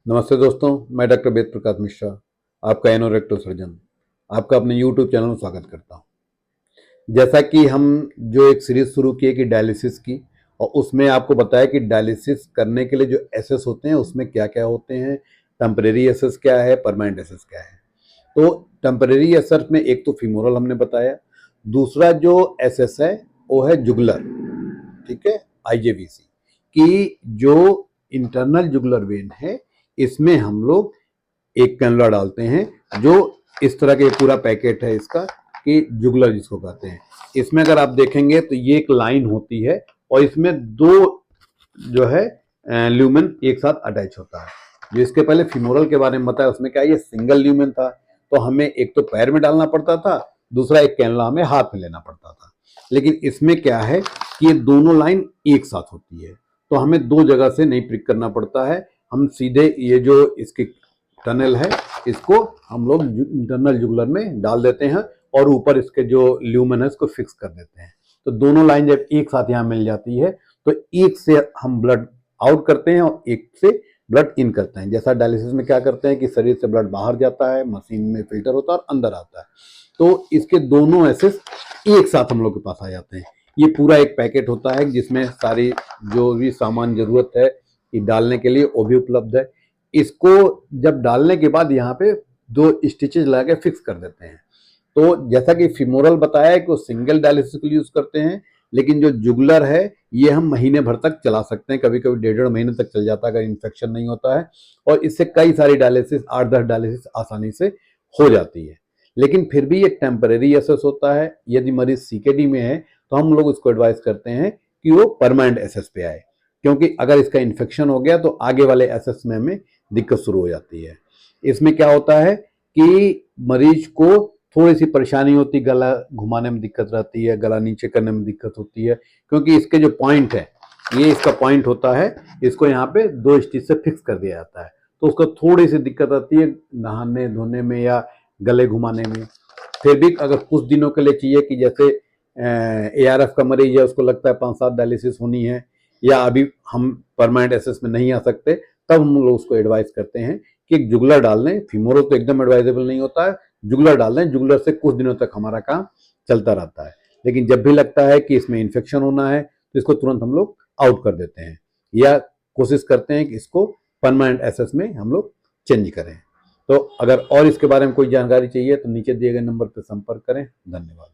नमस्ते दोस्तों, मैं डॉक्टर वेद प्रकाश मिश्रा, आपका एनोरेक्टो सर्जन, आपका अपने यूट्यूब चैनल में स्वागत करता हूं। जैसा कि हम जो एक सीरीज शुरू किए कि डायलिसिस की, और उसमें आपको बताया कि डायलिसिस करने के लिए जो एसेस होते हैं उसमें क्या क्या होते हैं, टेम्परेरी एसेस क्या है, परमानेंट एसेस क्या है। तो टेम्परेरी एसेस में एक तो फीमोरल हमने बताया, दूसरा जो एसेस है वो है जुगुलर, ठीक है, आईजेवीसी की जो इंटरनल जुगुलर वेन है, इसमें हम लोग एक कैनुला डालते हैं जो इस तरह के पूरा पैकेट है इसका, कि जुगुलर जिसको कहते हैं। इसमें अगर आप देखेंगे तो ये एक लाइन होती है और इसमें दो जो है ल्यूमेन एक साथ अटैच होता है। जो इसके पहले फीमोरल के बारे में बताया उसमें क्या ये सिंगल ल्यूमेन था, तो हमें एक तो पैर में डालना पड़ता था, दूसरा एक कैनुला हमें हाथ में लेना पड़ता था। लेकिन इसमें क्या है कि ये दोनों लाइन एक साथ होती है, तो हमें दो जगह से नहीं प्रिक करना पड़ता है। हम सीधे ये जो इसकी टनल है इसको हम लोग इंटरनल जुगुलर में डाल देते हैं और ऊपर इसके जो ल्यूमेन है इसको फिक्स कर देते हैं। तो दोनों लाइन जब एक साथ यहाँ मिल जाती है तो एक से हम ब्लड आउट करते हैं और एक से ब्लड इन करते हैं। जैसा डायलिसिस में क्या करते हैं कि शरीर से ब्लड बाहर जाता है, मशीन में फिल्टर होता है और अंदर आता है, तो इसके दोनों एसेस एक साथ हम लोग के पास आ जाते हैं। ये पूरा एक पैकेट होता है जिसमें सारी जो भी सामान जरूरत है कि डालने के लिए वो भी उपलब्ध है। इसको जब डालने के बाद यहाँ पे दो स्टिचेज लगा के फिक्स कर देते हैं। तो जैसा कि फीमोरल बताया है कि वो सिंगल डायलिसिस के लिए यूज करते हैं, लेकिन जो जुगुलर है ये हम महीने भर तक चला सकते हैं, कभी कभी 1.5 महीने तक चल जाता है अगर इन्फेक्शन नहीं होता है। और इससे कई सारी डायलिसिस 8-10 डायलिसिस आसानी से हो जाती है। लेकिन फिर भी एक टेम्परेरी एसेस होता है। यदि मरीज सीकेडी में है तो हम लोग उसको एडवाइस करते हैं कि वो परमानेंट एसेस पे आए, क्योंकि अगर इसका इन्फेक्शन हो गया तो आगे वाले एसेस में हमें दिक्कत शुरू हो जाती है। इसमें क्या होता है कि मरीज को थोड़ी सी परेशानी होती, गला घुमाने में दिक्कत रहती है, गला नीचे करने में दिक्कत होती है, क्योंकि इसके जो पॉइंट है, ये इसका पॉइंट होता है, इसको यहाँ पे दो स्टिच से फिक्स कर दिया जाता है, तो उसको थोड़ी सी दिक्कत आती है नहाने धोने में या गले घुमाने में। फिर भी अगर कुछ दिनों के लिए चाहिए कि जैसे ARF का मरीज है, उसको लगता है 5-7 डायलिसिस होनी है या अभी हम परमानेंट एसेस में नहीं आ सकते, तब हम लोग उसको एडवाइस करते हैं कि एक जुगुलर डाल लें। फीमोरल तो एकदम एडवाइजेबल नहीं होता है, जुगुलर डाल लें, जुगुलर से कुछ दिनों तक हमारा काम चलता रहता है। लेकिन जब भी लगता है कि इसमें इन्फेक्शन होना है तो इसको तुरंत हम लोग आउट कर देते हैं या कोशिश करते हैं कि इसको परमानेंट एसेस में हम लोग चेंज करें। तो अगर और इसके बारे में कोई जानकारी चाहिए तो नीचे दिए गए नंबर पर संपर्क करें। धन्यवाद।